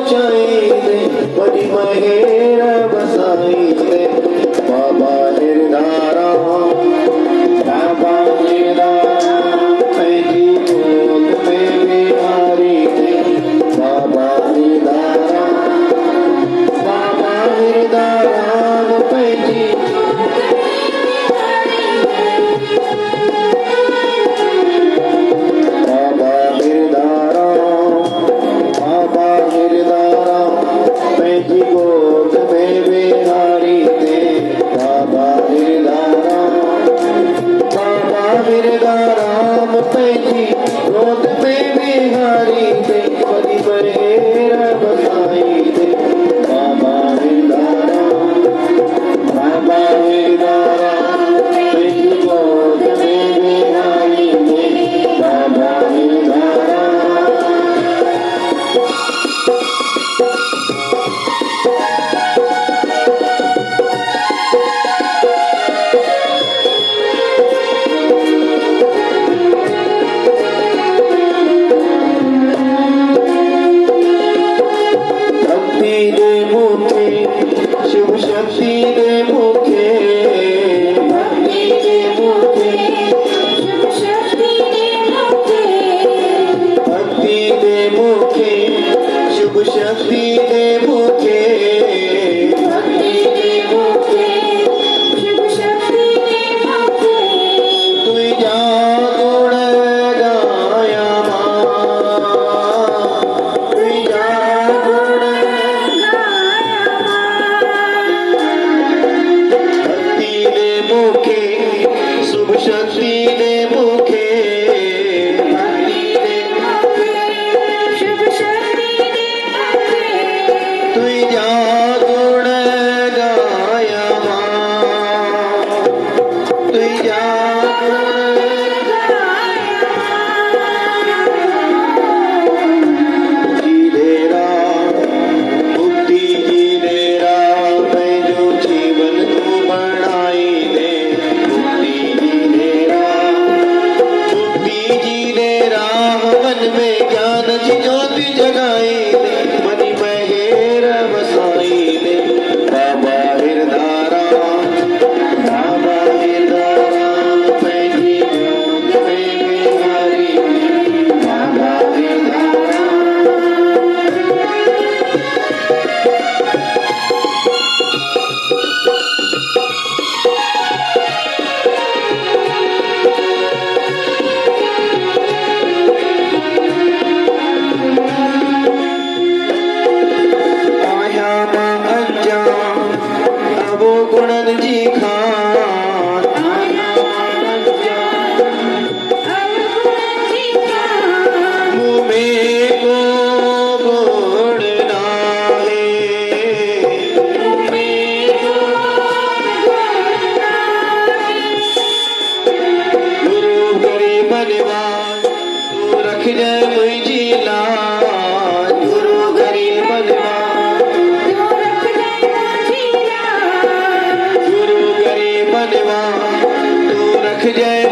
ऊंचाई दे, बड़ी महेर बसाई दे। बाबा निर्धारा बाबा निर्धारा पैजी गोद में बिहारी दे। बाबा निर्धारा बाबा निर्धारा पैजी बाबा निर्धारा बाबा निर्धारा पैजी गोद में बिहारी दे। बाबा निर्धारा बाबा निर्धारा पैजी गोद में बिहारी दे, बड़ी महेर बसाई दे। बाबा निर्धारा बाबा निर्धारा पैजी गोद में बिहारी दे। बाबा निर्धारा भक्ति दे मुखे शिव शक्ति दे मुखे। भक्ति दे मुखे शिव शक्ति दे मुखे। भक्ति दे मुखे शिव शक्ति दे मुखे। भक्ति दे मुखे शिव शक्ति दे मुखे। तुझा गुण गाया तुझा गुण भक्ति दे मुखे शुभ शक्ति दे मुखे। भक्ति दे मुखे शुभ शक्ति दे मुखे। तुझा गुण गाया तुझा गुण जी देरा मुक्ति जी देरा मैं जो जीवन तू बनाई दे। मुक्ति जी देरा मुक्ति जी देरा मन में ज्ञान की ज्योति जगाई दे, बड़ी महेर बसाई दे। बाबा निर्धारा बाबा निर्धारा पैजी गोद में बिहारी दे। बाबा निर्धारा आया मां अनजान अब गुणन जी खान। आया मां अनजान मुँह में को गुण नाहे। मुँह में गुरु करी बनवान तू रख जाए मुझी लाज। गुरु करी बनवान गुरु करी बनवान तू रख जाए